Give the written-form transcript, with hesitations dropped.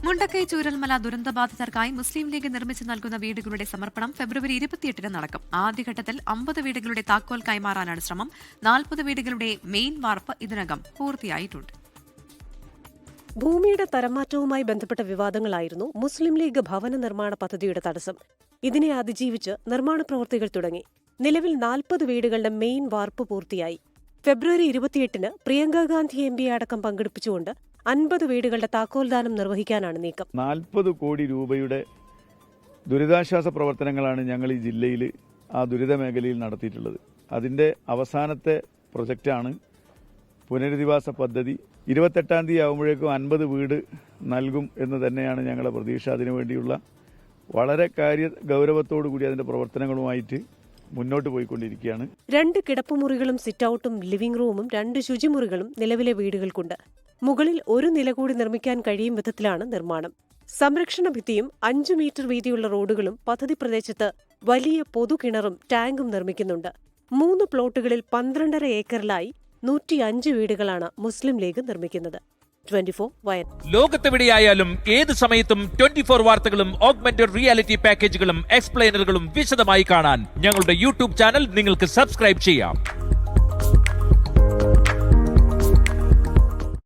മുണ്ടക്കൈ ചൂരൽമല ദുരന്തബാധിതർക്കായി മുസ്ലിം league നിർമ്മിച്ചു നൽകുന്ന വീടുകളുടെ സമർപ്പണം ഫെബ്രുവരി 28 നടക്കും. ആദ്യഘട്ടത്തിൽ 50 വീടുകളുടെ താക്കോൽ കൈമാറാനാണ് ശ്രമം. 40 വീടുകളുടെ മെയിൻ വാർപ്പ് ഇതിനകം പൂർത്തിയായിട്ടുണ്ട്. ഭൂമിയുടെ തരംമാറ്റവുമായി ബന്ധപ്പെട്ട വിവാദങ്ങളായിരുന്നു മുസ്ലിം ലീഗ് ഭവന നിർമ്മാണ പദ്ധതിയുടെ തടസ്സം. ഇതിനെ അതിജീവിച്ച് നിർമ്മാണ പ്രവൃത്തികൾ തുടങ്ങി. നിലവിൽ 40 വീടുകളുടെ മെയിൻ വാർപ്പ് പൂർത്തിയായി. ഫെബ്രുവരി 28 പ്രിയങ്കാഗാന്ധി MP അടക്കം പങ്കെടുപ്പിച്ചുകൊണ്ട് 50 വീടുകളുടെ താക്കോൽദാനം നിർവഹിക്കാനാണ് നീക്കം. 40 കോടി രൂപയുടെ ദുരിതാശ്വാസ പ്രവർത്തനങ്ങളാണ് ഞങ്ങൾ ഈ ജില്ലയിൽ ആ ദുരിത മേഖലയിൽ നടത്തിയിട്ടുള്ളത്. അതിന്റെ അവസാനത്തെ പ്രൊജക്റ്റാണ് പുനരധിവാസ പദ്ധതി. 28-ാം തീയതി ആകുമ്പോഴേക്കും 50 വീട് നൽകും എന്ന് തന്നെയാണ് ഞങ്ങളുടെ പ്രതീക്ഷ. അതിനുവേണ്ടിയുള്ള വളരെ ഗൗരവത്തോടു കൂടി അതിന്റെ പ്രവർത്തനങ്ങളുമായിട്ട് മുന്നോട്ട് പോയിക്കൊണ്ടിരിക്കുകയാണ്. 2 കിടപ്പുമുറികളും സിറ്റൌട്ടും ലിവിംഗ് റൂമും 2 ശുചിമുറികളും നിലവിലെ വീടുകൾക്കുണ്ട്. മുകളിൽ ഒരു നില കൂടി നിർമ്മിക്കാൻ കഴിയും വിധത്തിലാണ് നിർമ്മാണം. സംരക്ഷണ ഭിത്തിയും 5 മീറ്റർ വീതിയുള്ള റോഡുകളും പദ്ധതി പ്രദേശത്ത് വലിയ പൊതുകിണറും ടാങ്കും നിർമ്മിക്കുന്നുണ്ട്. 3 പ്ലോട്ടുകളിൽ 12.5 ഏക്കറിലായി 105 വീടുകളാണ് മുസ്ലിം ലീഗ് നിർമ്മിക്കുന്നത്. 24 വയനാട്. ലോകത്തെവിടെയായാലും ഏത് സമയത്തും 24 വാർത്തകളും ഓഗ്മെന്റഡ് റിയാലിറ്റി പാക്കേജുകളും എക്സ്പ്ലെയിനറുകളും വിശദമായി കാണാൻ ഞങ്ങളുടെ യൂട്യൂബ് ചാനൽ നിങ്ങൾക്ക് സബ്സ്ക്രൈബ് ചെയ്യാം.